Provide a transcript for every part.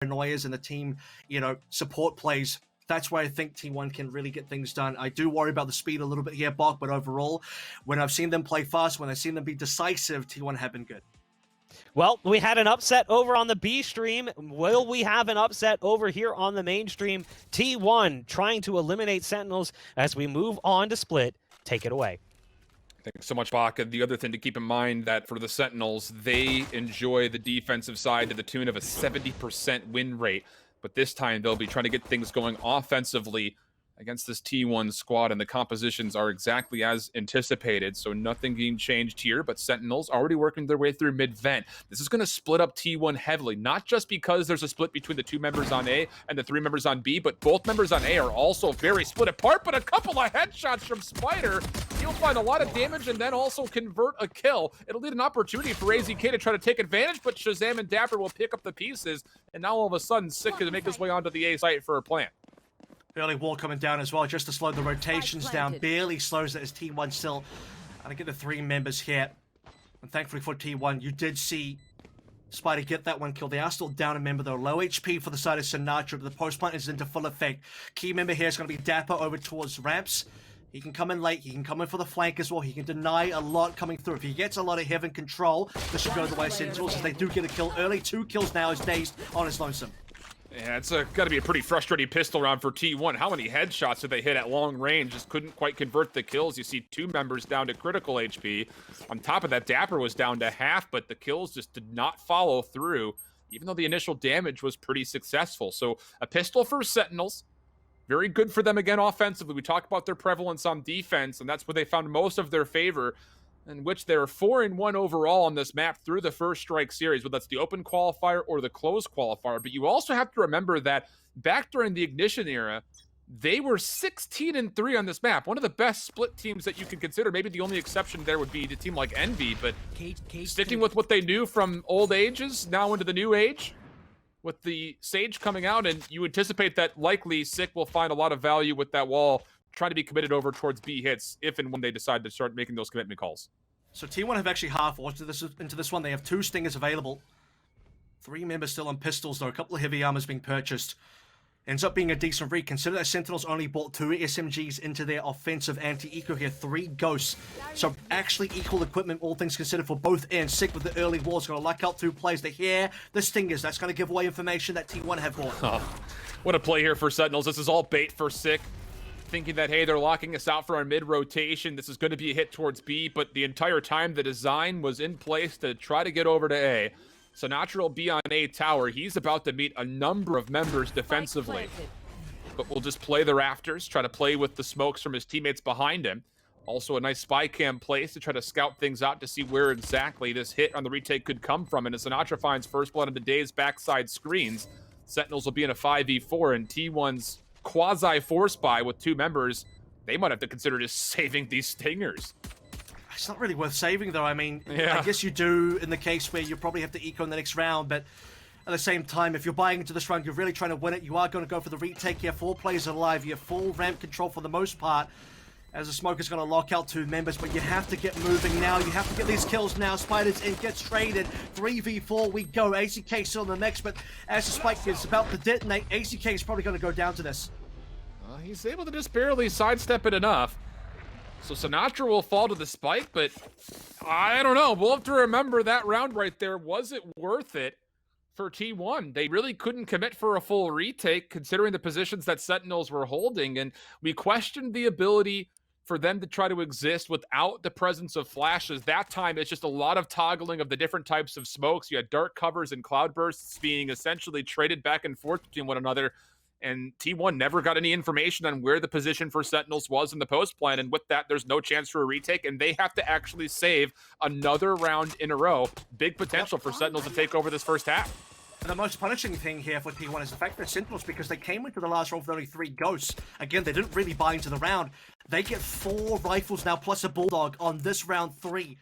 paranoias and the team, support plays. That's where I think T1 can really get things done. I do worry about the speed a little bit here, Bach, but overall, when I've seen them play fast, when I've seen them be decisive, T1 have been good. Well, we had an upset over on the B stream. Will we have an upset over here on the main stream? T1 trying to eliminate Sentinels as we move on to Split. Take it away. Thanks so much, Bach. The other thing to keep in mind that for the Sentinels, they enjoy the defensive side to the tune of a 70% win rate. But this time, they'll be trying to get things going offensively against this T1 squad, and the compositions are exactly as anticipated, so nothing being changed here, but Sentinels already working their way through mid-vent. This is going to split up T1 heavily, not just because there's a split between the 2 members on A and the 3 members on B, but both members on A are also very split apart, but a couple of headshots from Spyder. He'll find a lot of damage and then also convert a kill. It'll lead an opportunity for Raze to try to take advantage, but ShahZam and dapr will pick up the pieces, and now all of a sudden, Sick can make his way onto the A site for a plant. Early wall coming down as well, just to slow the rotations down. Barely slows it as T1 still. And I get the 3 members here. And thankfully for T1, you did see Spyder get that 1 kill. They are still down a member though. Low HP for the side of sinatraa, but the post plant is into full effect. Key member here is going to be dapr over towards ramps. He can come in late, he can come in for the flank as well. He can deny a lot coming through. If he gets a lot of heaven control, this should go the way of Sentinels as they do get a kill early. 2 kills now as DaZeD on his lonesome. Yeah, it's got to be a pretty frustrating pistol round for T1. How many headshots did they hit at long range? Just couldn't quite convert the kills. You see 2 members down to critical HP. On top of that, dapr was down to half, but the kills just did not follow through, even though the initial damage was pretty successful. So a pistol for Sentinels. Very good for them again offensively. We talked about their prevalence on defense, and that's where they found most of their favor, in which they're 4-1 overall on this map through the first strike series, whether that's the open qualifier or the closed qualifier. But you also have to remember that back during the Ignition era, they were 16-3 on this map. One of the best split teams that you can consider. Maybe the only exception there would be a team like Envy, but sticking with what they knew from old ages, now into the new age, with the Sage coming out, and you anticipate that likely Sick will find a lot of value with that wall, trying to be committed over towards B hits if and when they decide to start making those commitment calls. So T1 have actually half-watched into this one. They have 2 stingers available. 3 members still on pistols, though. A couple of heavy armors being purchased. Ends up being a decent read. Consider that Sentinels only bought 2 SMGs into their offensive anti-eco here. 3 ghosts. So actually equal equipment, all things considered, for both ends. Sick with the early walls. Going to luck out 2 plays. They hear the stingers. That's going to give away information that T1 have bought. Oh, what a play here for Sentinels. This is all bait for Sick, thinking that, hey, they're locking us out for our mid-rotation. This is going to be a hit towards B, but the entire time the design was in place to try to get over to A. sinatraa will be on A tower. He's about to meet a number of members defensively. But we'll just play the rafters, try to play with the smokes from his teammates behind him. Also a nice spy cam place to try to scout things out to see where exactly this hit on the retake could come from. And as sinatraa finds first blood into DaZeD's backside screens, Sentinels will be in a 5v4, and T1's quasi-force buy with 2 members, they might have to consider just saving these stingers. It's not really worth saving, though. I mean, yeah. I guess you do in the case where you probably have to eco in the next round, but at the same time, if you're buying into this round, you're really trying to win it. You are going to go for the retake. You have 4 players alive. You have full ramp control for the most part, as the smoker's going to lock out 2 members, but you have to get moving now. You have to get these kills now. Spyder's in, gets traded. 3v4, we go. ACK still in the mix, but as the spike is about to detonate, ACK is probably going to go down to this. He's able to just barely sidestep it enough. So sinatraa will fall to the spike, but I don't know. We'll have to remember that round right there. Was it worth it for T1? They really couldn't commit for a full retake considering the positions that Sentinels were holding, and we questioned the ability for them to try to exist without the presence of flashes. That time, it's just a lot of toggling of the different types of smokes. You had dark covers and cloud bursts being essentially traded back and forth between one another, and T1 never got any information on where the position for Sentinels was in the post plan, and with that, there's no chance for a retake, and they have to actually save another round in a row. Big potential for Sentinels to take over this first half. And the most punishing thing here for T1 is the fact that Sentinels, because they came into the last round with only 3 ghosts, again, they didn't really buy into the round. They get 4 rifles now, plus a bulldog on this round 3.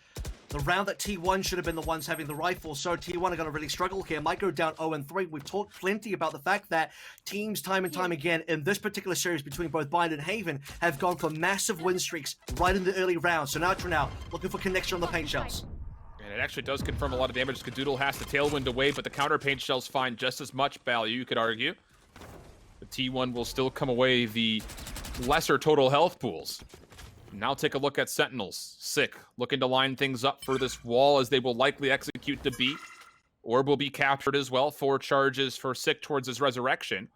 The round that T1 should have been the ones having the rifle, so T1 are going to really struggle here. Might go down 0-3. We've talked plenty about the fact that teams time and time again in this particular series between both Bind and Haven have gone for massive win streaks right in the early rounds. So sinatraa now looking for connection on the paint shells. And it actually does confirm a lot of damage. Skadoodle has the tailwind away, but the counter paint shells find just as much value, you could argue. But T1 will still come away the lesser total health pools. Now take a look at Sentinels. Sick, looking to line things up for this wall as they will likely execute the beat. Orb will be captured as well. 4 charges for Sick towards his resurrection.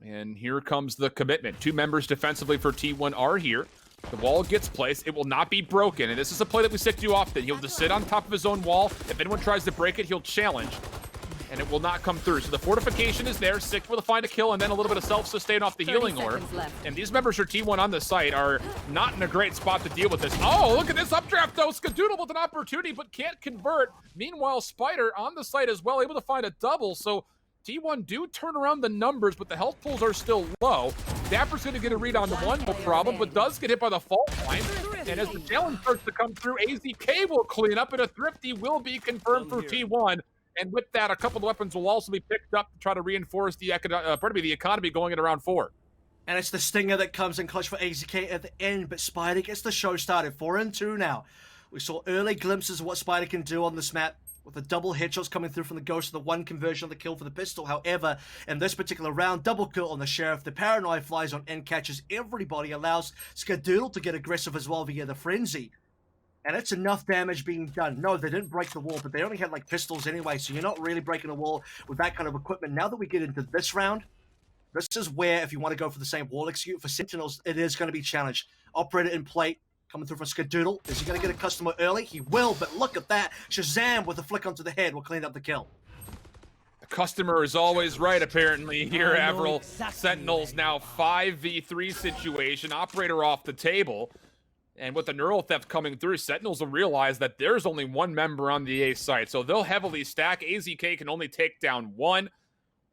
And here comes the commitment. 2 members defensively for T1 are here. The wall gets placed. It will not be broken. And this is a play that we Sick do often. He'll just sit on top of his own wall. If anyone tries to break it, he'll challenge. And it will not come through. So the fortification is there. Sick will find a kill and then a little bit of self-sustain off the healing orb. And these members for T1 on the site are not in a great spot to deal with this. Oh, look at this updraft though. Skadoodle with an opportunity but can't convert. Meanwhile, Spyder on the site as well, able to find a double. So T1 do turn around the numbers, but the health pools are still low. dapr's going to get a read on the one, no problem, but does get hit by the fault line. And as the challenge starts to come through, AZK will clean up, and a thrifty will be confirmed for T1. And with that, a couple of weapons will also be picked up to try to reinforce the economy going into round 4. And it's the stinger that comes in clutch for AZK at the end, but Spyder gets the show started. 4-2 now. We saw early glimpses of what Spyder can do on this map, with the double headshots coming through from the Ghost, the 1 conversion on the kill for the pistol. However, in this particular round, double kill on the Sheriff. The Paranoid flies on and catches everybody, allows Skadoodle to get aggressive as well via the Frenzy. And it's enough damage being done. No, they didn't break the wall, but they only had like pistols anyway, so you're not really breaking a wall with that kind of equipment. Now that we get into this round, this is where, if you want to go for the same wall execute for Sentinels, it is going to be challenged. Operator in plate, coming through from Skadoodle. Is he going to get a customer early? He will, but look at that. ShahZam with a flick onto the head will clean up the kill. The customer is always right, apparently, here, Avril. Exactly. Sentinels now 5v3 situation. Operator off the table. And with the neural theft coming through, Sentinels will realize that there's only 1 member on the A site. So they'll heavily stack. AZK can only take down 1.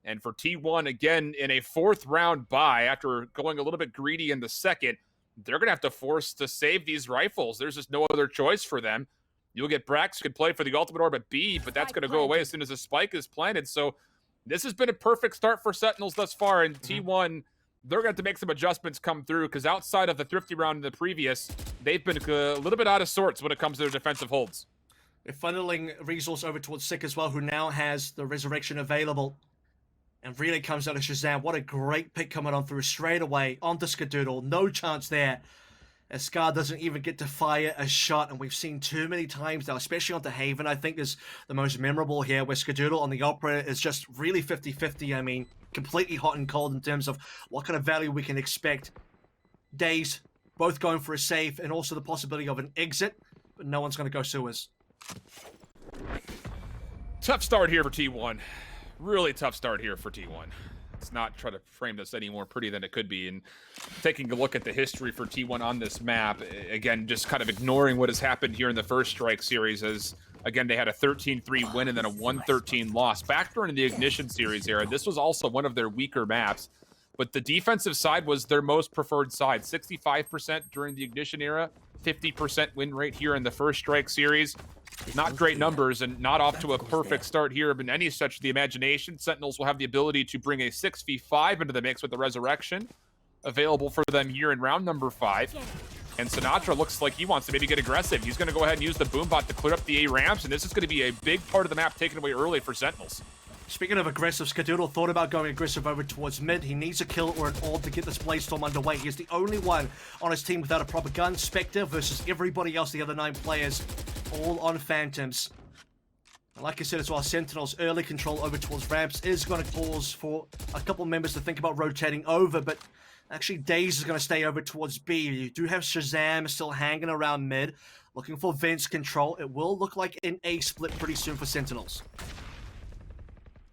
And for T1, again, in a 4th round bye, after going a little bit greedy in the 2nd, they're going to have to force to save these rifles. There's just no other choice for them. You'll get Brax, could play for the ultimate orb at B, but that's going to go away as soon as the spike is planted. So this has been a perfect start for Sentinels thus far. And T1, they're going to have to make some adjustments come through, because outside of the thrifty round in the previous, they've been a little bit out of sorts when it comes to their defensive holds. They're funneling resource over towards Sick as well, who now has the resurrection available. And really comes out of ShahZam. What a great pick coming on through straight away onto Skadoodle. No chance there. As Scar doesn't even get to fire a shot. And we've seen too many times now, especially onto Haven, I think is the most memorable here, where Skadoodle on the Operator is just really 50-50. I mean, completely hot and cold in terms of what kind of value we can expect. DaZeD both going for a save, and also the possibility of an exit. But no one's going to go sewers. Tough start here for T1. Really tough start here for T1. Let's not try to frame this any more pretty than it could be. And taking a look at the history for T1 on this map, again, just kind of ignoring what has happened here in the first Strike series, as, again, they had a 13-3 win and then a 1-13 loss. Back during the Ignition series era, this was also one of their weaker maps, but the defensive side was their most preferred side. 65% during the Ignition era, 50% win rate here in the first Strike series. Not great numbers, and not off to a perfect start here of any stretch of the imagination. Sentinels will have the ability to bring a 6v5 into the mix with the resurrection available for them here in round number 5. And Sinatraa looks like he wants to maybe get aggressive. He's going to go ahead and use the boombot to clear up the A ramps, and this is going to be a big part of the map taken away early for Sentinels. Speaking of aggressive, Skadoodle thought about going aggressive over towards mid. He needs a kill or an orb to get this Blaze-Storm underway. He's the only one on his team without a proper gun. Spectre versus everybody else, the other 9 players, all on Phantoms. And like I said as well, Sentinels' early control over towards ramps is going to cause for a couple members to think about rotating over, but actually DaZeD is going to stay over towards B. You do have ShahZam still hanging around mid, looking for Vents control. It will look like an A split pretty soon for Sentinels.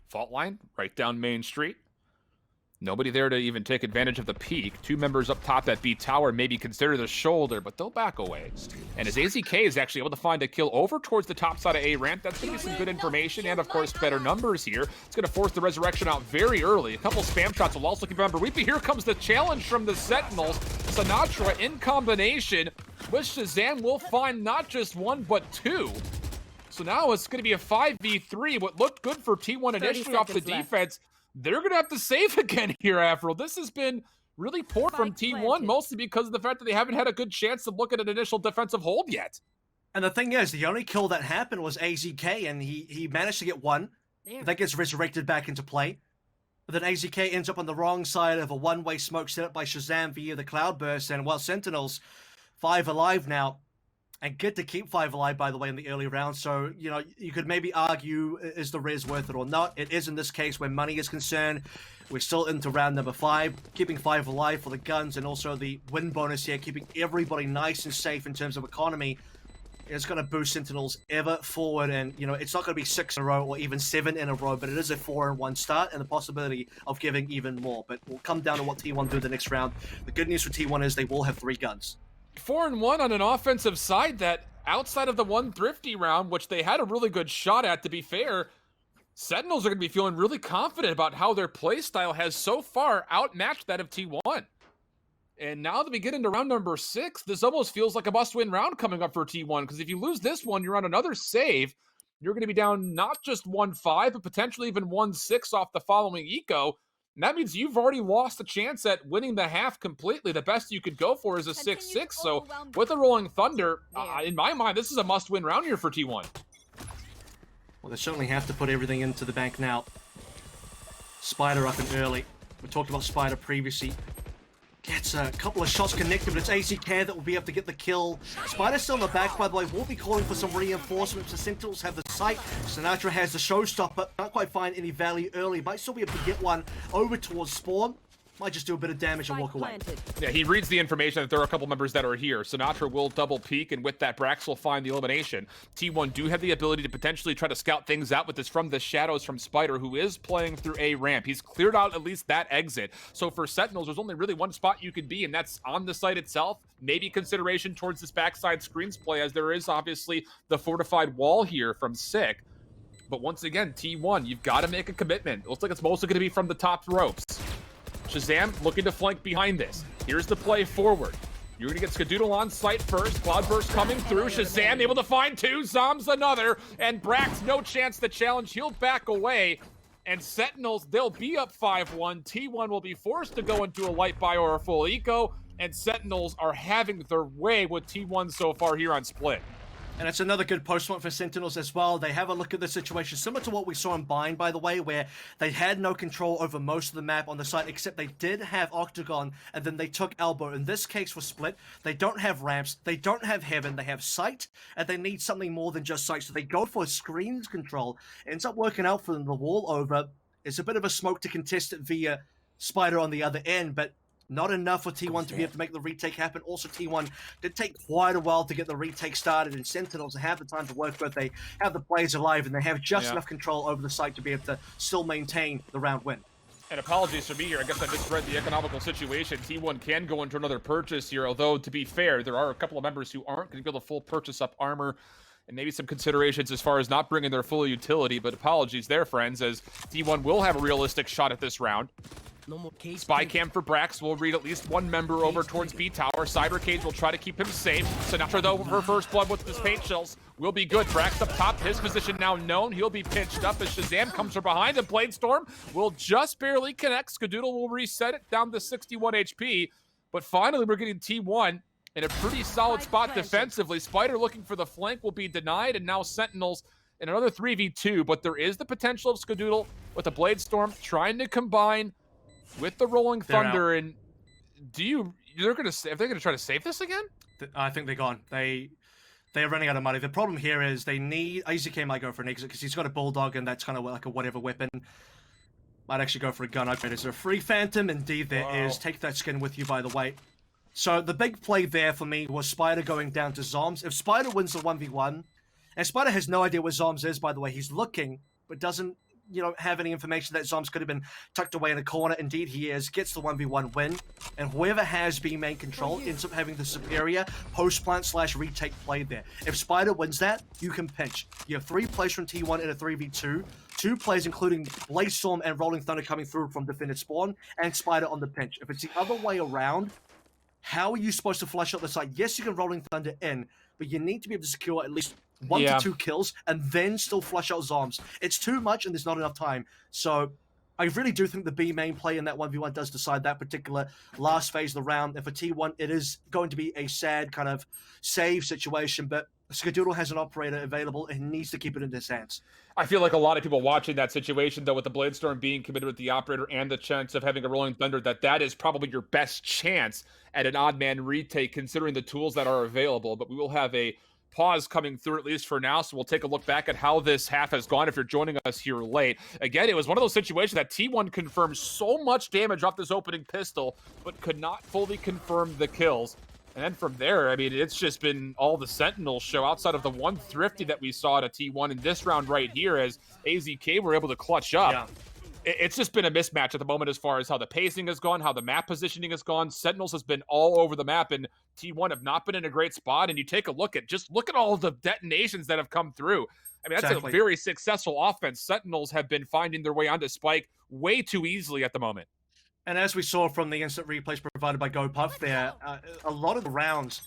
Fault line, right down Main Street. Nobody there to even take advantage of the peak. 2 members up top at B tower, maybe consider the shoulder, but they'll back away. And as AZK is actually able to find a kill over towards the top side of A ramp, that's going to be some good information, and of course better numbers here. It's going to force the resurrection out very early. A couple spam shots will also keep remember. Here comes the challenge from the Sentinels. Sinatraa in combination with ShahZam will find not just 1 but 2. So now it's going to be a 5v3. What looked good for T1 initially off the defense, they're going to have to save again here, Avril. This has been really poor from T1, mostly because of the fact that they haven't had a good chance to look at an initial defensive hold yet. And the thing is, the only kill that happened was AZK, and he managed to get one. That gets resurrected back into play. But then AZK ends up on the wrong side of a one-way smoke set up by ShahZam via the Cloudburst, and well, Sentinels, 5 alive now. And good to keep 5 alive, by the way, in the early round. So, you know, you could maybe argue, is the res worth it or not? It is in this case where money is concerned. We're still into round number 5, keeping 5 alive for the guns, and also the win bonus here, keeping everybody nice and safe in terms of economy. It's going to boost Sentinels ever forward, and, you know, it's not going to be 6 in a row or even 7 in a row, but it is a 4-1 start and the possibility of giving even more. But we'll come down to what T1 do the next round. The good news for T1 is they will have 3 guns. 4-1 on an offensive side that, outside of the one thrifty round, which they had a really good shot at, to be fair, Sentinels are going to be feeling really confident about how their playstyle has so far outmatched that of T1. And now that we get into round number 6, this almost feels like a must-win round coming up for T1, because if you lose this one, you're on another save. You're going to be down not just 1-5, but potentially even 1-6 off the following eco. And that means you've already lost a chance at winning the half completely. The best you could go for is a 6-6. So with the Rolling Thunder, in my mind, this is a must-win round here for T1. Well, they certainly have to put everything into the bank now. Spyder up and early. We talked about Spyder previously. Gets a couple of shots connected, but it's AZK that will be able to get the kill. Spyder's still in the back, by the way. We'll be calling for some reinforcements. The Sentinels have the sight. Sinatraa has the showstopper. Can't quite find any value early. Might still be able to get one over towards spawn. Might just do a bit of damage and walk away. Yeah, he reads the information that there are a couple members that are here. Sinatraa will double peek, and with that, Brax will find the elimination. T1 do have the ability to potentially try to scout things out with this from the shadows from Spyder, who is playing through a ramp. He's cleared out at least that exit. So for Sentinels, there's only really one spot you could be, and that's on the site itself. Maybe consideration towards this backside screens play, as there is obviously the fortified wall here from Sick. But once again, T1, you've got to make a commitment. It looks like it's mostly going to be from the top ropes. ShahZam looking to flank behind this. Here's the play forward. You're going to get Skadoodle on site first. Cloudburst coming through. ShahZam able to find 2. Zombs another. And Brax, no chance to challenge. He'll back away. And Sentinels, they'll be up 5-1. T1 will be forced to go into a light buy or a full eco. And Sentinels are having their way with T1 so far here on Split. And it's another good post-point for Sentinels as well. They have a look at the situation, similar to what we saw in Bind, by the way, where they had no control over most of the map on the site, except they did have Octagon, and then they took Elbow. In this case for Split, they don't have ramps, they don't have Heaven, they have Sight, and they need something more than just Sight. So they go for screens control. It ends up working out for them. The wall over. It's a bit of a smoke to contest it via Spyder on the other end, but not enough for T1 to be able to make the retake happen. Also, T1 did take quite a while to get the retake started, and Sentinels have the time to work, but they have the players alive, and they have just enough control over the site to be able to still maintain the round win. And apologies for me here. I guess I misread the economical situation. T1 can go into another purchase here, although, to be fair, there are a couple of members who aren't going to be able to full purchase up armor, and maybe some considerations as far as not bringing their full utility, but apologies there, friends, as T1 will have a realistic shot at this round. Spy cam for Brax will read at least one member over towards B Tower. Cyber Cage will try to keep him safe. Sinatraa, though, for first blood with his paint shells will be good. Brax up top, his position now known. He'll be pinched up as ShahZam comes from behind, and Blade Storm will just barely connect. Skadoodle will reset it down to 61 HP. But finally, we're getting T1 in a pretty solid spot defensively. Spyder looking for the flank will be denied, and now Sentinels in another 3v2. But there is the potential of Skadoodle with a Blade Storm trying to combine with the Rolling Thunder. And they're gonna try to save this again? I think they're gone. They're running out of money. The problem here is they need AZK might go for an exit because he's got a Bulldog, and that's kind of like a whatever weapon. Might actually go for a gun. Okay, is there a free Phantom? Indeed there is. Take that skin with you, by the way. So the big play there for me was Spyder going down to Zombs. If Spyder wins the 1v1, and Spyder has no idea where Zombs is, by the way, he's looking, but doesn't, you know, have any information that Zombs could have been tucked away in a corner. Indeed he is. Gets the 1v1 win, and whoever has B main control ends up having the superior post-plant / retake play there. If Spyder wins that, you can pinch. You have 3 plays from T1 in a 3v2, 2 plays including Blade Storm and Rolling Thunder coming through from defended spawn, and Spyder on the pinch. If it's the other way around, how are you supposed to flush out the side? Yes, you can Rolling Thunder in, but you need to be able to secure at least 1 to 2 kills and then still flush out Zombs. It's too much and there's not enough time. So I really do think the B main play in that 1v1 does decide that particular last phase of the round. And for T1, it is going to be a sad kind of save situation, but Skadoodle has an operator available and needs to keep it in his hands. I feel like a lot of people watching that situation, though, with the Bladestorm being committed with the operator and the chance of having a Rolling Thunder, that is probably your best chance at an odd man retake, considering the tools that are available. But we will have a pause coming through, at least for now, so we'll take a look back at how this half has gone if you're joining us here late. Again, it was one of those situations that T1 confirmed so much damage off this opening pistol, but could not fully confirm the kills. And then from there, I mean, it's just been all the Sentinels show outside of the one thrifty that we saw at a T1 in this round right here as AZK were able to clutch up. Yeah. It's just been a mismatch at the moment as far as how the pacing has gone, how the map positioning has gone. Sentinels has been all over the map, and T1 have not been in a great spot. And you take a look at all the detonations that have come through. I mean, that's Exactly. a very successful offense. Sentinels have been finding their way onto Spike way too easily at the moment. And as we saw from the instant replays provided by GoPuff there, a lot of the rounds,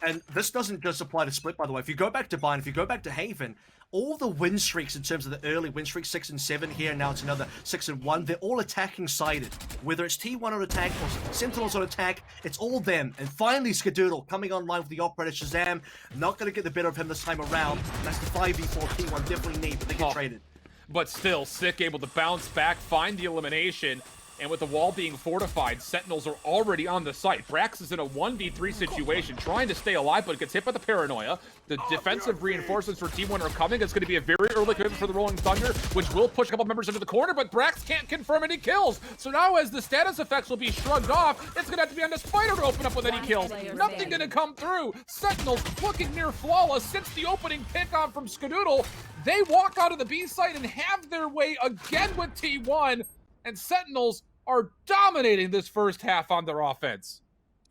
and this doesn't just apply to Split, by the way. If you go back to Bind, if you go back to Haven, all the win streaks in terms of the early win streaks, 6 and 7 here, now it's another 6 and 1, they're all attacking sided. Whether it's T1 on attack or Sentinels on attack, it's all them. And finally, Skadoodle coming online with the operator ShahZam, not going to get the better of him this time around. That's the 5v4 T1 definitely need, but they get traded. But still, Sick able to bounce back, find the elimination. And with the wall being fortified, Sentinels are already on the site. Brax is in a 1v3 situation, trying to stay alive, but gets hit by the paranoia. The defensive reinforcements for T1 are coming. It's going to be a very early commitment for the Rolling Thunder, which will push a couple members into the corner, but Brax can't confirm any kills. So now as the status effects will be shrugged off, it's going to have to be on the Spyder to open up with any kills. Nothing going to come through. Sentinels looking near flawless since the opening pick-off from Skadoodle. They walk out of the B site and have their way again with T1. And Sentinels are dominating this first half on their offense.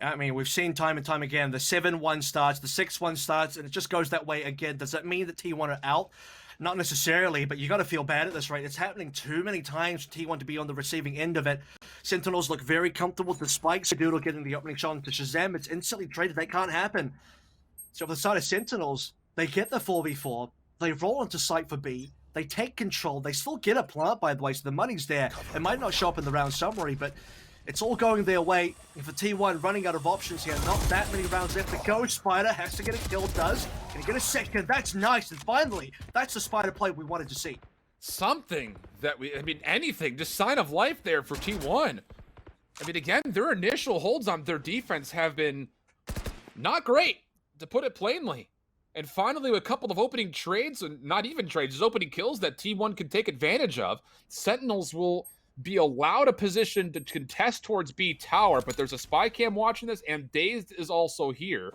I mean, we've seen time and time again, the 7-1 starts, the 6-1 starts, and it just goes that way again. Does that mean that T1 are out? Not necessarily, but you got to feel bad at this rate. It's happening too many times for T1 to be on the receiving end of it. Sentinels look very comfortable despite Skadoodle getting the opening shot into ShahZam. It's instantly traded. That can't happen. So for the side of Sentinels, they get the 4v4. They roll onto site for B. They take control. They still get a plant, by the way, so the money's there. It might not show up in the round summary, but it's all going their way. And for T1, running out of options here. Not that many rounds left to go. Spyder has to get a kill, does. Can he get a second? That's nice. And finally, that's the Spyder play we wanted to see. Something that anything, just sign of life there for T1. I mean, again, their initial holds on their defense have been not great, to put it plainly. And finally, with a couple of opening trades, and not even trades, just opening kills that T1 can take advantage of, Sentinels will be allowed a position to contest towards B tower, but there's a spy cam watching this, and DaZeD is also here.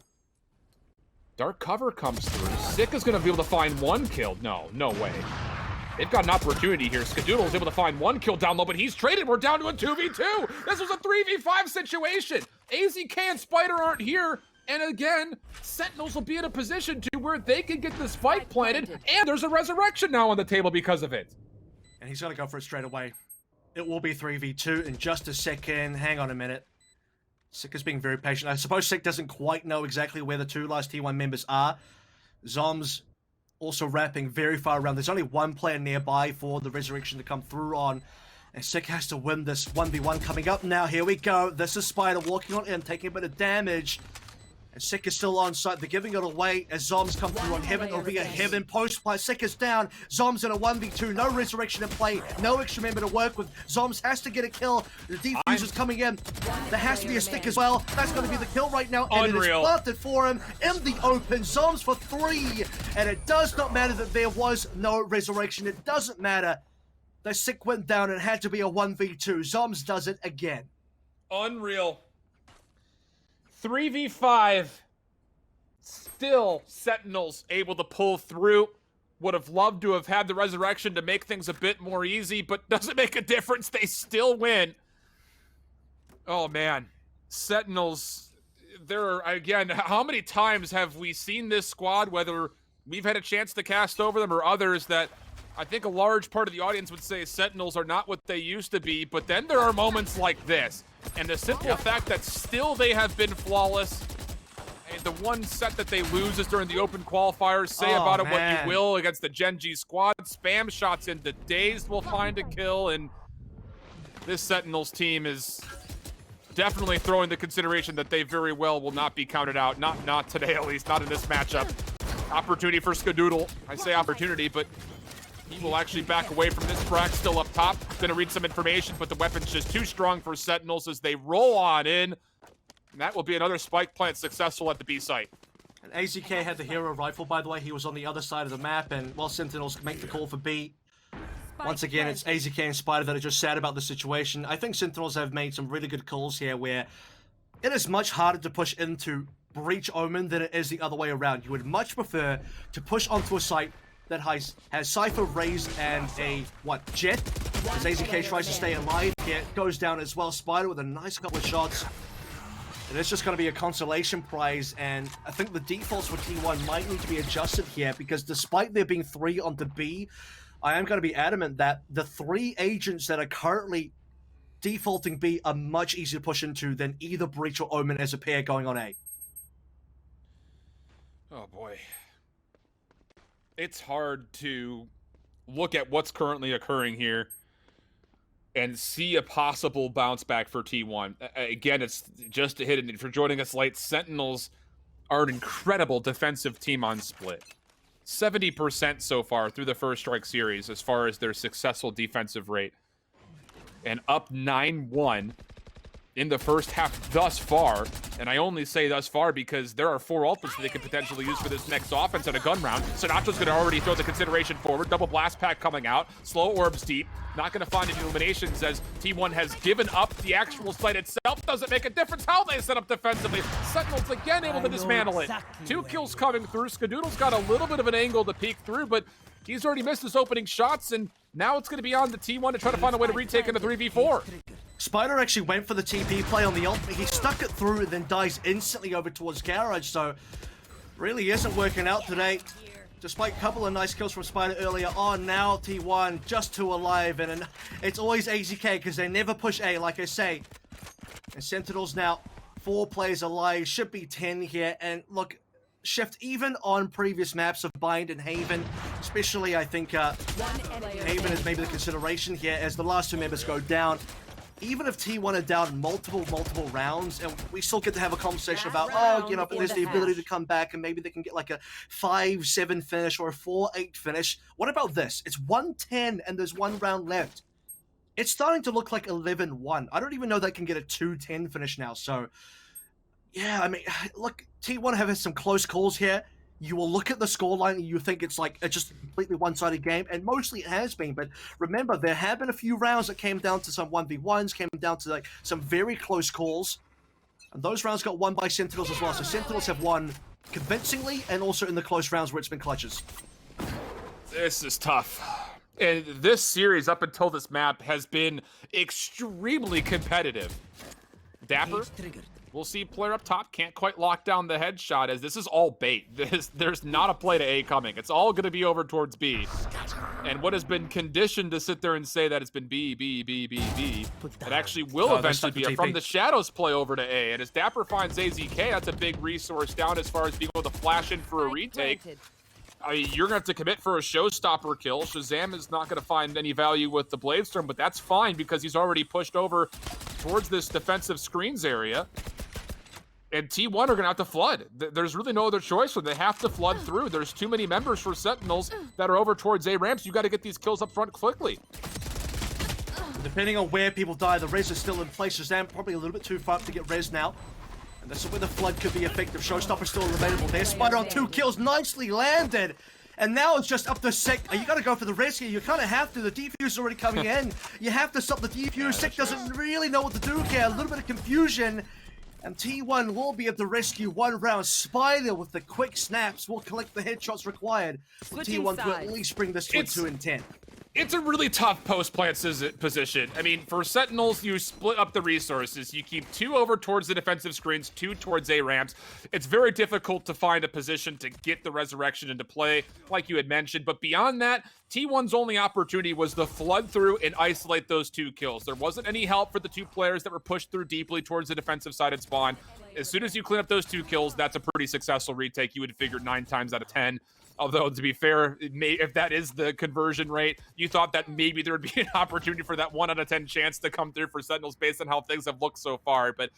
Dark cover comes through. Sick is going to be able to find one kill. No way. They've got an opportunity here. Skadoodle is able to find one kill down low, but he's traded. We're down to a 2v2. This was a 3v5 situation. AZK and Spyder aren't here. And again, Sentinels will be in a position to where they can get this fight planted, and there's a resurrection now on the table because of it. And he's going to go for it straight away. It will be 3v2 in just a second. Hang on a minute. Sick is being very patient. I suppose Sick doesn't quite know exactly where the two last T1 members are. Zombs also wrapping very far around. There's only one player nearby for the resurrection to come through on. And Sick has to win this 1v1 coming up now. Here we go. This is Spyder walking on in, taking a bit of damage. And Sick is still on site. They're giving it away as Zombs come through on Heaven. It'll be a Heaven post play. Sick is down. Zombs in a 1v2. No resurrection in play. No extra member to work with. Zombs has to get a kill. The defuse is coming in. There has to be a stick as well. That's going to be the kill right now. And Unreal. it is planted for him in the open. Zombs for 3. And it does not matter that there was no resurrection. It doesn't matter that Sick went down and had to be a 1v2. Zombs does it again. Unreal. 3v5. Still, Sentinels able to pull through. Would have loved to have had the resurrection to make things a bit more easy, but doesn't make a difference. They still win. Oh, man. Sentinels, again, how many times have we seen this squad, whether we've had a chance to cast over them or others, that I think a large part of the audience would say Sentinels are not what they used to be, but then there are moments like this. And the simple fact that still they have been flawless. And the one set that they lose is during the open qualifiers. Say about it what you will against the Gen G squad. Spam shots into DaZeD will find a kill. And this Sentinels team is definitely throwing the consideration that they very well will not be counted out. Not today, at least. Not in this matchup. Opportunity for Skadoodle. I say opportunity, but he will actually back away from this. Brax still up top. Gonna read some information, but the weapon's just too strong for Sentinels as they roll on in. And that will be another spike plant successful at the B site. And AZK had the hero rifle, by the way. He was on the other side of the map, and while Sentinels make the call for B, once again, it's AZK and Spyder that are just sad about the situation. I think Sentinels have made some really good calls here where it is much harder to push into breach Omen than it is the other way around. You would much prefer to push onto a site that has Cypher, Raze, and a, Jett? As AZK tries to stay alive here, goes down as well. Spyder with a nice couple of shots. And it's just going to be a consolation prize, and I think the defaults for T1 might need to be adjusted here, because despite there being 3 onto B, I am going to be adamant that the 3 agents that are currently defaulting B are much easier to push into than either Breach or Omen as a pair going on A. Oh boy. It's hard to look at what's currently occurring here and see a possible bounce back for T1. Again, it's just to hit it. If you're joining us late, Sentinels are an incredible defensive team on split. 70% so far through the first strike series as far as their successful defensive rate. And up 9-1 in the first half thus far. And I only say thus far because there are 4 ultimates that they could potentially use for this next offense and a gun round. Sinatra's going to already throw the consideration forward. Double blast pack coming out. Slow orbs deep. Not going to find any illuminations as T1 has given up the actual site itself. Doesn't make a difference how they set up defensively. Sentinels again able to dismantle it. 2 kills coming through. Skadoodle's got a little bit of an angle to peek through, but he's already missed his opening shots, and now it's going to be on the T1 to try to find a way to retake in a 3v4. Spyder actually went for the TP play on the ult, but he stuck it through and then dies instantly over towards Garage, so really isn't working out today. Despite a couple of nice kills from Spyder earlier on, now T1 just 2 alive, and it's always AZK because they never push A, like I say. And Sentinels now 4 players alive, should be 10 here, and look, Shift even on previous maps of Bind and Haven, especially I think Haven is maybe the consideration here as the last 2 members go down. Even if T1 are down multiple rounds, and we still get to have a conversation about, oh, you know, but there's the ability to come back and maybe they can get like a 5-7 finish or a 4-8 finish. What about this? It's 1-10 and there's 1 round left. It's starting to look like 11-1. I don't even know that can get a 2-10 finish now, so yeah, I mean, look, T1 have had some close calls here. You will look at the scoreline and you think it's just a completely one-sided game, and mostly it has been, but remember, there have been a few rounds that came down to some 1v1s, came down to like some very close calls, and those rounds got won by Sentinels as well, so Sentinels have won convincingly and also in the close rounds where it's been clutches. This is tough. And this series, up until this map, has been extremely competitive. dapr, we'll see player up top, can't quite lock down the headshot as this is all bait. There's not a play to A coming. It's all going to be over towards B. And what has been conditioned to sit there and say that it's been B, it actually will eventually be a from the shadows play over to A. And as dapr finds AZK, that's a big resource down as far as being able to flash in for a retake. I mean, you're going to have to commit for a showstopper kill. ShahZam is not going to find any value with the Bladestorm, but that's fine because he's already pushed over towards this defensive screens area. And T1 are going to have to flood. There's really no other choice, so they have to flood through. There's too many members for Sentinels that are over towards A ramps. You got to get these kills up front quickly. Depending on where people die, the res is still in place. ShahZam probably a little bit too far up to get res now. And this is where the flood could be effective. Showstopper still available there. Spyder on 2 kills, nicely landed. And now it's just up to Sick. You gotta go for the res here. You kind of have to. The defuse's already coming in. You have to stop the defuse. Sick doesn't really know what to do here. A little bit of confusion. And T1 will be able to rescue 1 round. Spyder with the quick snaps will collect the headshots required for T1 to at least bring this to a 2-10. It's a really tough post-plant position. I mean, for Sentinels, you split up the resources. You keep 2 over towards the defensive screens, 2 towards A ramps. It's very difficult to find a position to get the resurrection into play, like you had mentioned. But beyond that, T1's only opportunity was to flood through and isolate those 2 kills. There wasn't any help for the 2 players that were pushed through deeply towards the defensive side and spawn. As soon as you clean up those 2 kills, that's a pretty successful retake. You would figure 9 times out of 10. Although, to be fair, if that is the conversion rate, you thought that maybe there would be an opportunity for that 1 out of 10 chance to come through for Sentinels based on how things have looked so far. But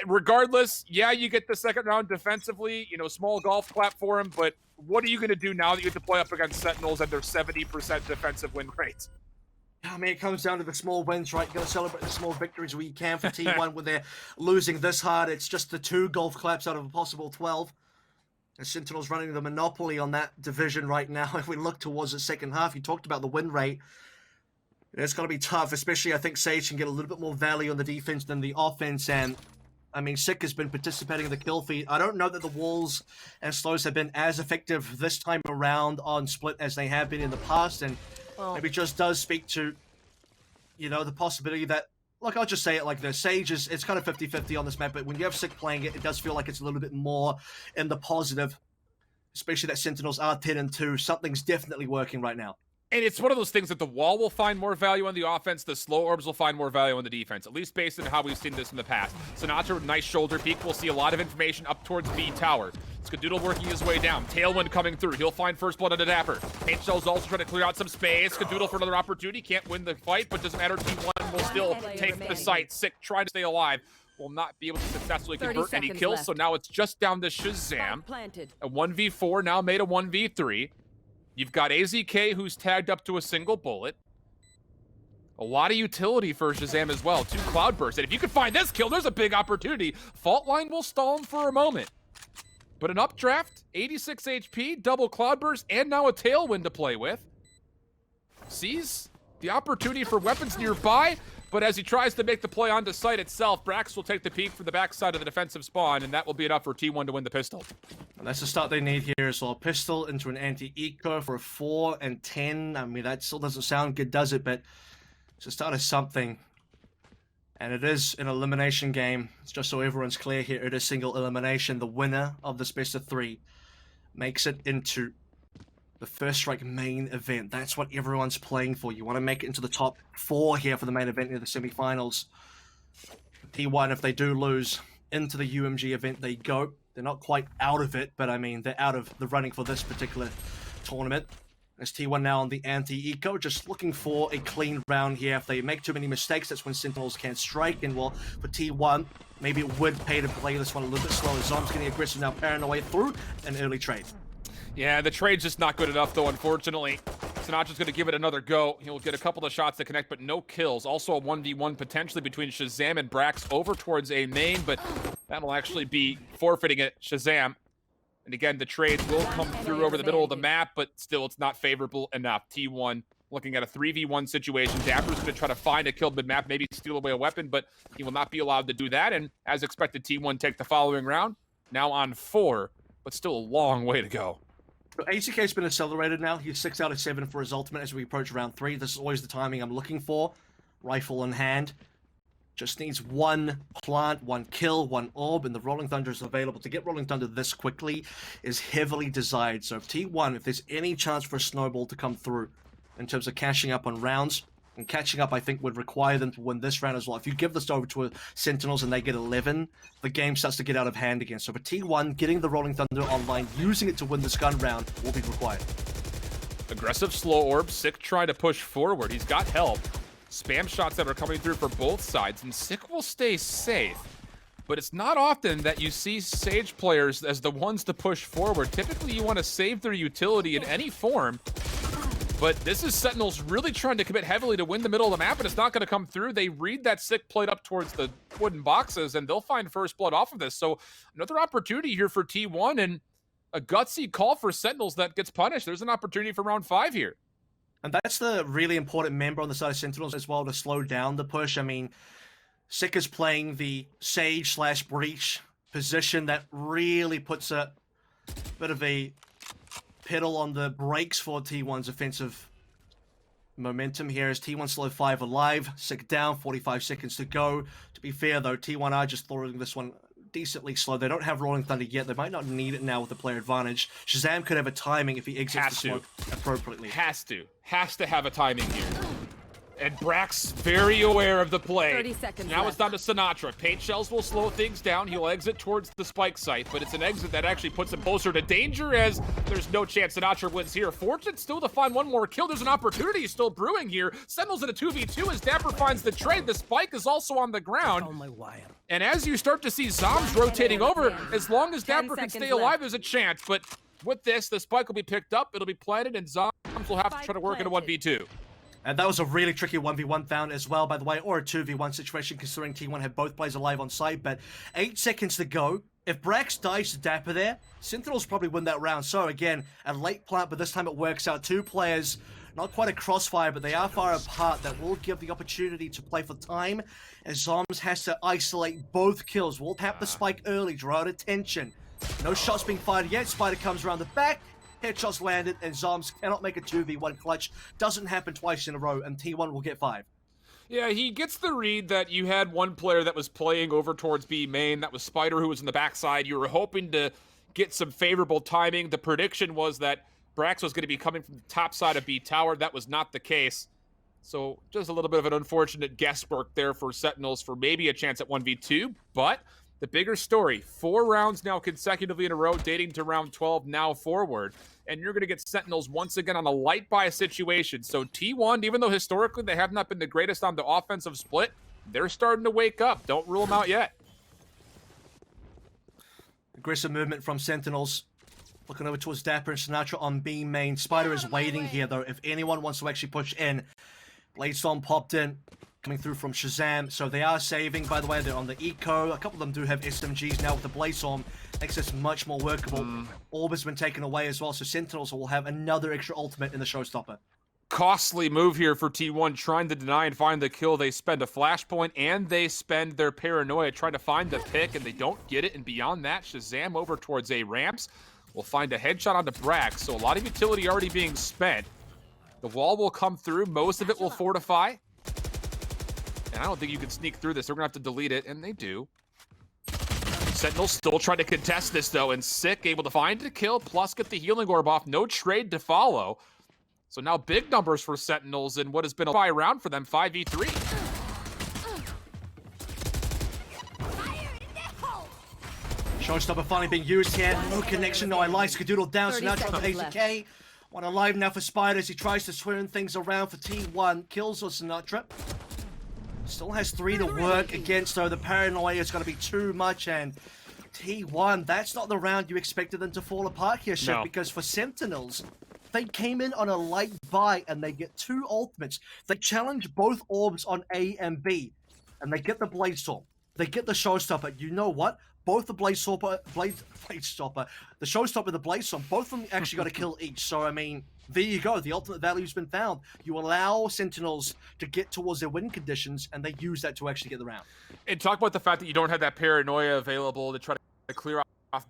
regardless, yeah, you get the second round defensively, you know, small golf clap for him, but what are you going to do now that you have to play up against Sentinels and their 70% defensive win rate? I mean, it comes down to the small wins, right? You gotta celebrate the small victories where you can for T1 when they're losing this hard. It's just the 2 golf claps out of a possible 12. And Sentinels running the monopoly on that division right now. If we look towards the second half, you talked about the win rate. It's going to be tough, especially I think Sage can get a little bit more value on the defense than the offense. And I mean, Sick has been participating in the kill feed. I don't know that the walls and slows have been as effective this time around on Split as they have been in the past. And maybe just does speak to, you know, the possibility that, look, I'll just say it like this. Sage is, it's kind of 50-50 on this map, but when you have Sick playing it, it does feel like it's a little bit more in the positive, especially that Sentinels are 10-2. Something's definitely working right now. And it's one of those things that the wall will find more value on the offense, the slow orbs will find more value on the defense, at least based on how we've seen this in the past. Sinatraa with a nice shoulder peek. We'll see a lot of information up towards B tower. Skadoodle working his way down. Tailwind coming through. He'll find first blood on the dapr. Paint Shell's also trying to clear out some space. Skadoodle for another opportunity. Can't win the fight, but doesn't matter. T1 will still take the site. Sick trying to stay alive. Will not be able to successfully convert any kills, so now it's just down to ShahZam. A 1v4 now made a 1v3. You've got AZK who's tagged up to a single bullet. A lot of utility for ShahZam as well. 2 Cloudbursts. And if you could find this kill, there's a big opportunity. Fault line will stall him for a moment. But an updraft, 86 HP, double Cloudburst, and now a Tailwind to play with. Sees the opportunity for weapons nearby, but as he tries to make the play onto site itself, Brax will take the peek from the backside of the defensive spawn, and that will be enough for T1 to win the pistol. And that's the start they need here as well. Pistol into an anti-eco for a 4 and 10. I mean, that still doesn't sound good, does it? But it's the start of something. And it is an elimination game. It's just so everyone's clear here. It is single elimination. The winner of this best of 3 makes it into the First Strike main event. That's what everyone's playing for. You want to make it into the top 4 here for the main event in the semifinals. T1, if they do lose, into the UMG event they go. They're not quite out of it, but I mean, they're out of the running for this particular tournament. As T1 now on the anti-eco, just looking for a clean round here. If they make too many mistakes, that's when Sentinels can strike. And well, for T1, maybe it would pay to play this one a little bit slower. Zombs getting aggressive now, parrying away through an early trade. Yeah, the trade's just not good enough, though, unfortunately. Sinatra's going to give it another go. He'll get a couple of shots to connect, but no kills. Also a 1v1 potentially between ShahZam and Brax over towards A main, but that'll actually be forfeiting it, ShahZam. And again, the trades will come through over the middle of the map, but still it's not favorable enough. T1 looking at a 3v1 situation. Dapr's going to try to find a kill mid-map, maybe steal away a weapon, but he will not be allowed to do that. And as expected, T1 take the following round. Now on 4, but still a long way to go. So ACK's been accelerated now. He's 6 out of 7 for his ultimate as we approach round 3. This is always the timing I'm looking for. Rifle in hand. Just needs 1 plant, 1 kill, 1 orb, and the Rolling Thunder is available. To get Rolling Thunder this quickly is heavily desired. So if T1, if there's any chance for a snowball to come through in terms of cashing up on rounds, and catching up, I think, would require them to win this round as well. If you give this over to Sentinels and they get 11, the game starts to get out of hand again. So for T1, getting the Rolling Thunder online, using it to win this gun round will be required. Aggressive slow orb. Sick trying to push forward. He's got help. Spam shots that are coming through for both sides, and Sick will stay safe. But it's not often that you see Sage players as the ones to push forward. Typically, you want to save their utility in any form. But this is Sentinels really trying to commit heavily to win the middle of the map, and it's not going to come through. They read that Sick played up towards the wooden boxes, and they'll find first blood off of this. So another opportunity here for T1, and a gutsy call for Sentinels that gets punished. There's an opportunity for round 5 here. And that's the really important member on the side of Sentinels as well to slow down the push. I mean, Sick is playing the Sage/Breach position that really puts a bit of a pedal on the brakes for T1's offensive momentum here as T1 slow 5 alive, Sick down, 45 seconds to go. To be fair though, T1 are just throwing this one decently slow. They don't have Rolling Thunder yet. They might not need it now with the player advantage. ShahZam could have a timing if he exits the smoke appropriately. Has to have a timing here. And Brax very aware of the play. 30 seconds now left. it's down to Sinatraa. Paint Shells will slow things down. He'll exit towards the spike site, but it's an exit that actually puts him closer to danger as there's no chance Sinatraa wins here. Fortunate still to find one more kill. There's an opportunity still brewing here. Sentinels in a 2v2 as dapr finds the trade. The spike is also on the ground. Oh my wire. And as you start to see zombs rotating over, as long as dapr can stay alive, there's a chance. But with this, the spike will be picked up, it'll be planted, and Zombs will have to try to work in a 1v2. And that was a really tricky 1v1 found as well, by the way, or a 2v1 situation, considering T1 had both players alive on site. But 8 seconds to go. If Brax dies to dapr there, Sentinels probably win that round. So again, a late plant, but this time it works out. 2 players, not quite a crossfire, but they are far apart. That will give the opportunity to play for time, as Zombs has to isolate both kills. We'll tap the spike early, draw out attention. No shots being fired yet. Spyder comes around the back. Headshots landed, and Zombs cannot make a 2v1 clutch. Doesn't happen twice in a row, and T1 will get 5. Yeah, he gets the read that you had one player that was playing over towards B main. That was Spyder, who was in the backside. You were hoping to get some favorable timing. The prediction was that Brax was going to be coming from the top side of B tower. That was not the case. So just a little bit of an unfortunate guesswork there for Sentinels for maybe a chance at 1v2, but the bigger story, 4 rounds now consecutively in a row, dating to round 12 now forward. And you're going to get Sentinels once again on a light buy situation. So T1, even though historically they have not been the greatest on the offensive split, they're starting to wake up. Don't rule them out yet. Aggressive movement from Sentinels. Looking over towards dapr and sinatraa on B main. Spyder is waiting here, though, if anyone wants to actually push in. Bladestorm popped in. Coming through from ShahZam, so they are saving, by the way, they're on the eco. A couple of them do have SMGs now with the Bladestorm. Makes this much more workable. Orb has been taken away as well, so Sentinels will have another extra ultimate in the showstopper. Costly move here for T1, trying to deny and find the kill. They spend a flashpoint, and they spend their paranoia trying to find the pick, and they don't get it. And beyond that, ShahZam over towards A ramps will find a headshot onto brax, so a lot of utility already being spent. The wall will come through. Most of it will fortify. And I don't think you can sneak through this. They're going to have to delete it, and they do. Sentinels still trying to contest this, though, and Sick able to find a kill, plus get the healing orb off. No trade to follow. So now big numbers for Sentinels in what has been a buy round for them, 5v3. Showstopper finally being used here. No connection, no I lie. Skadoodle down, sinatraa on AZK. One alive now for Spyder as he tries to swing things around for T1. Kills on sinatraa. Still has 3 to work against, though. The paranoia is going to be too much, and T1, that's not the round you expected them to fall apart here, Shep, No. because for Sentinels, they came in on a light buy, and they get 2 ultimates. They challenge both orbs on A and B, and they get the Bladestorm. They get the Showstopper. You know what? Both the Bladestopper, the Showstopper, the Bladestorm, both of them actually got a kill each. So, I mean, there you go. The ultimate value's been found. You allow Sentinels to get towards their win conditions, and they use that to actually get the round. And talk about the fact that you don't have that paranoia available to try to clear off.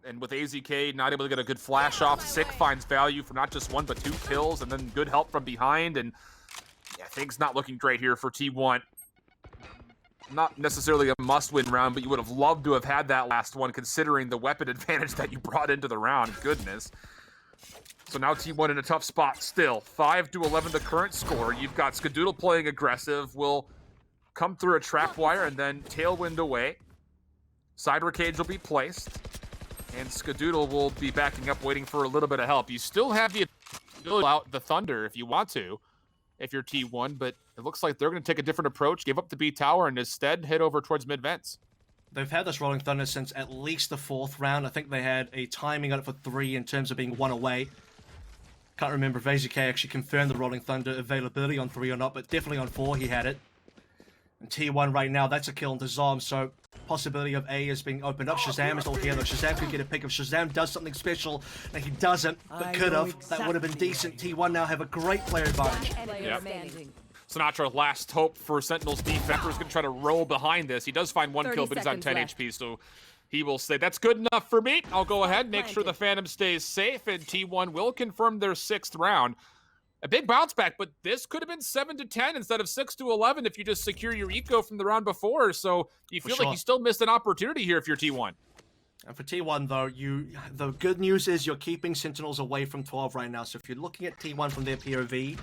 And with AZK not able to get a good flash off, Sick finds value for not just 1 but 2 kills, and then good help from behind. And yeah, things not looking great here for T1. Not necessarily a must-win round, but you would have loved to have had that last one, considering the weapon advantage that you brought into the round. Goodness. So now T1 in a tough spot still. 5-11 the current score. You've got Skadoodle playing aggressive. Will come through a trapwire and then tailwind away. Cyber cage will be placed. And Skadoodle will be backing up, waiting for a little bit of help. You still have the ability to out the Thunder if you want to, if you're T1, but it looks like they're going to take a different approach, give up the B tower, and instead head over towards mid-vents. They've had this Rolling Thunder since at least the 4th round. I think they had a timing on it for 3 in terms of being 1 away. Can't remember if AZK actually confirmed the Rolling Thunder availability on 3 or not, but definitely on 4 he had it. And T1 right now, that's a kill into Zombs, so possibility of A is being opened up. ShahZam is still here, though. ShahZam could get a pick if ShahZam does something special, and he doesn't, but could have. That would have been decent. T1 now have a great player advantage. Yep. Sinatraa, last hope for Sentinels defense. Is going to try to roll behind this. He does find 1 kill, but he's on 10 HP, so he will say, that's good enough for me. I'll go ahead, make sure the Phantom stays safe, and T1 will confirm their 6th round. A big bounce back, but this could have been 7-10 instead of 6-11 if you just secure your eco from the round before. So you feel like you still missed an opportunity here if you're T1. And for T1, though, the good news is you're keeping Sentinels away from 12 right now. So if you're looking at T1 from their POV,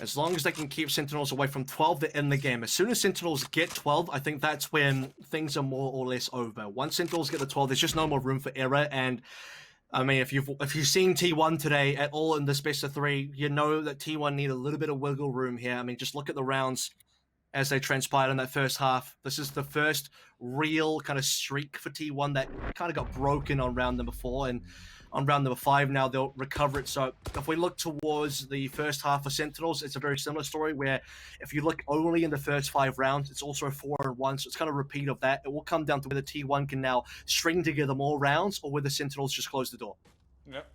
as long as they can keep Sentinels away from 12, they're in the game. As soon as Sentinels get 12, I think that's when things are more or less over. Once Sentinels get the 12, there's just no more room for error. And I mean, if you've seen T1 today at all in this best of 3, you know that T1 need a little bit of wiggle room here. I mean, just look at the rounds. as they transpired in that first half. This is the first real kind of streak for T1 that kind of got broken on round number 4, and on round number 5 now they'll recover it. So if we look towards the first half of Sentinels, it's a very similar story where if you look only in the first 5 rounds, it's also a 4-1, so it's kind of a repeat of that. It will come down to whether T1 can now string together more rounds or whether Sentinels just close the door. Yep.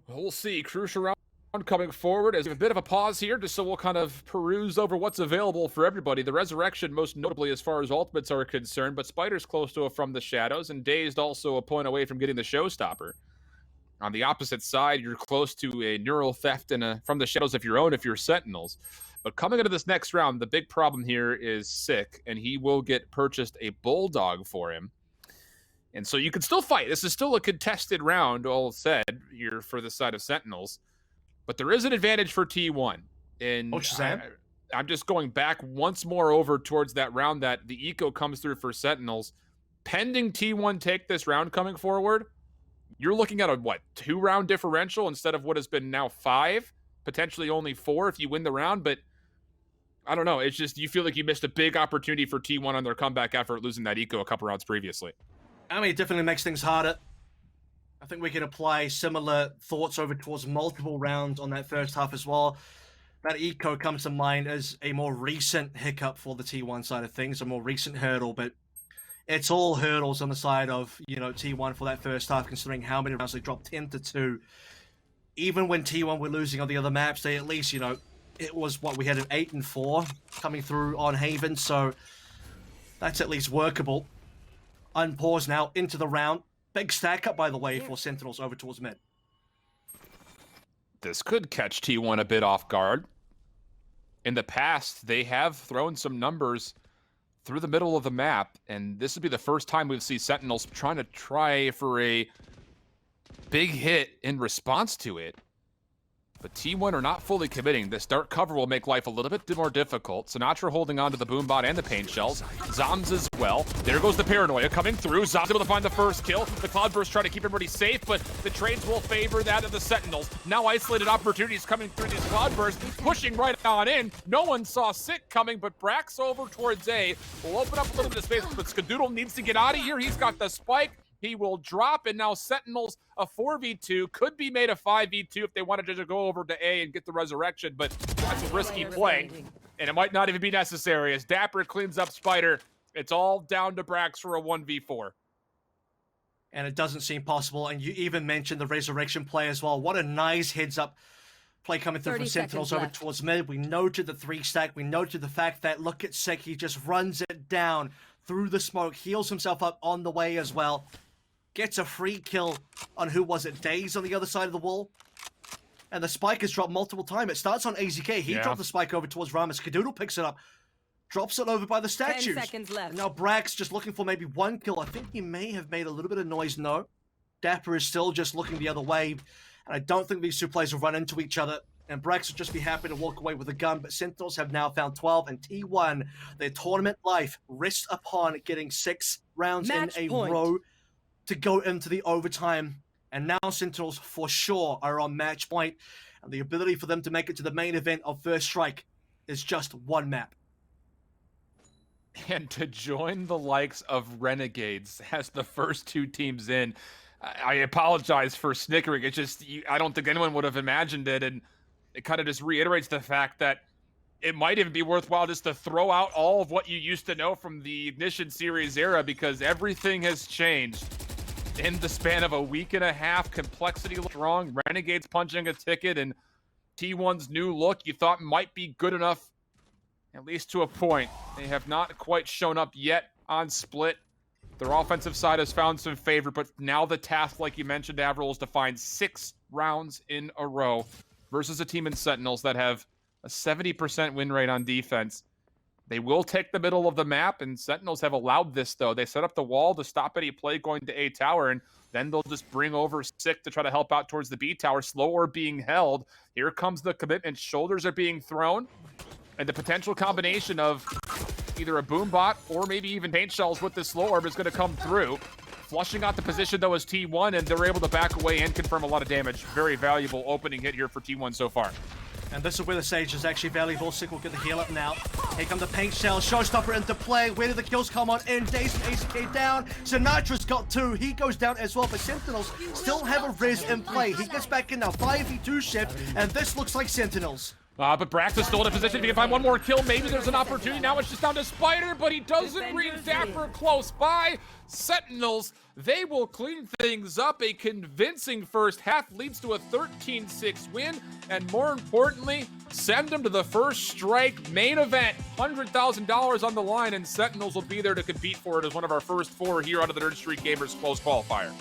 Well, we'll see. Crucial round coming forward as a bit of a pause here, just so we'll kind of peruse over what's available for everybody. The Resurrection, most notably as far as ultimates are concerned, but Spyder's close to a From the Shadows, and DaZeD also a point away from getting the Showstopper. On the opposite side, you're close to a Neural Theft and a From the Shadows of your own if you're Sentinels. But coming into this next round, the big problem here is Sick, and he will get purchased a Bulldog for him. And so you can still fight. This is still a contested round, all said, here for the side of Sentinels. But there is an advantage for T1. And I'm just going back once more over towards that round that the eco comes through for Sentinels. Pending T1 take this round coming forward, you're looking at a, 2-round differential instead of what has been now 5, potentially only 4 if you win the round. But I don't know. It's just you feel like you missed a big opportunity for T1 on their comeback effort losing that eco a couple rounds previously. I mean, it definitely makes things harder. I think we can apply similar thoughts over towards multiple rounds on that first half as well. That eco comes to mind as a more recent hiccup for the T1 side of things, a more recent hurdle, but it's all hurdles on the side of, T1 for that first half, considering how many rounds they dropped 10-2. Even when T1 were losing on the other maps, they at least, it was we had an 8-4 coming through on Haven, so that's at least workable. Unpause now into the round. Big stack up, by the way, for Sentinels over towards mid. This could catch T1 a bit off guard. In the past, they have thrown some numbers through the middle of the map, and this would be the first time we've seen Sentinels try for a big hit in response to it. But T1 are not fully committing. This dark cover will make life a little bit more difficult. Sinatraa holding on to the boombot and the paint shells. Zombs as well. There goes the paranoia coming through. Zombs able to find the first kill. The Cloudburst trying to keep everybody safe, but the trades will favor that of the Sentinels. Now isolated opportunities coming through these Cloudbursts, pushing right on in. No one saw Sick coming, but Brax over towards A will open up a little bit of space, but Skadoodle needs to get out of here. He's got the spike. He will drop, and now Sentinels, a 4v2, could be made a 5v2 if they wanted to just go over to A and get the Resurrection, but that's a risky play, and it might not even be necessary. As dapr cleans up Spyder, it's all down to Brax for a 1v4. And it doesn't seem possible, and you even mentioned the Resurrection play as well. What a nice heads-up play coming through from Sentinels over towards mid. We noted the 3-stack. We noted the fact that, look at Sek, he just runs it down through the smoke, heals himself up on the way as well. Gets a free kill on who was it, DaZeD on the other side of the wall. And the spike is dropped multiple times. It starts on AZK. He dropped the spike over towards Ramos. Skadoodle picks it up, drops it over by the statues. 10 seconds left. And now Brax just looking for maybe 1 kill. I think he may have made a little bit of noise. No. dapr is still just looking the other way. And I don't think these two players will run into each other. And Brax will just be happy to walk away with a gun. But Sentinels have now found 12. And T1, their tournament life rests upon getting 6 rounds in a row to go into the overtime. And now Sentinels for sure are on match point, and the ability for them to make it to the main event of First Strike is just 1 map. And to join the likes of Renegades as the first 2 teams in, I apologize for snickering. It's just, I don't think anyone would have imagined it, and it kind of just reiterates the fact that it might even be worthwhile just to throw out all of what you used to know from the Ignition Series era, because everything has changed. In the span of a week and a half, complexity strong, Renegades punching a ticket, and T1's new look you thought might be good enough, at least to a point. They have not quite shown up yet on Split. Their offensive side has found some favor, but now the task, like you mentioned, Avril, is to find 6 rounds in a row versus a team in Sentinels that have a 70% win rate on defense. They will take the middle of the map, and Sentinels have allowed this, though. They set up the wall to stop any play going to A tower, and then they'll just bring over Sick to try to help out towards the B tower. Slow orb being held. Here comes the commitment. Shoulders are being thrown, and the potential combination of either a boombot or maybe even paint shells with this slow orb is going to come through. Flushing out the position, though, is T1, and they're able to back away and confirm a lot of damage. Very valuable opening hit here for T1 so far. And this is where the Sage is actually valuable. Sick will get the heal up now. Here come the paint shell. Showstopper into play. Where do the kills come on in? DaZeD ACK down. Sinatra's got 2. He goes down as well. But Sentinels still have a Raze in play. He gets back in now. 5v2 shift. And this looks like Sentinels. But Brax is still in a position. If he can find one more kill, maybe there's an opportunity. Now it's just down to Spyder, but he doesn't read dapr close by. Sentinels, they will clean things up. A convincing first half leads to a 13-6 win. And more importantly, send them to the first strike main event. $100,000 on the line, and Sentinels will be there to compete for it as one of our first 4 here out of the Nerd Street Gamers Close Qualifier.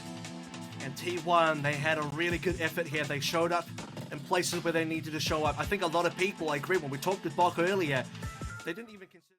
And T1, they had a really good effort here. They showed up in places where they needed to show up. I think a lot of people, I agree, when we talked with Bok earlier, they didn't even consider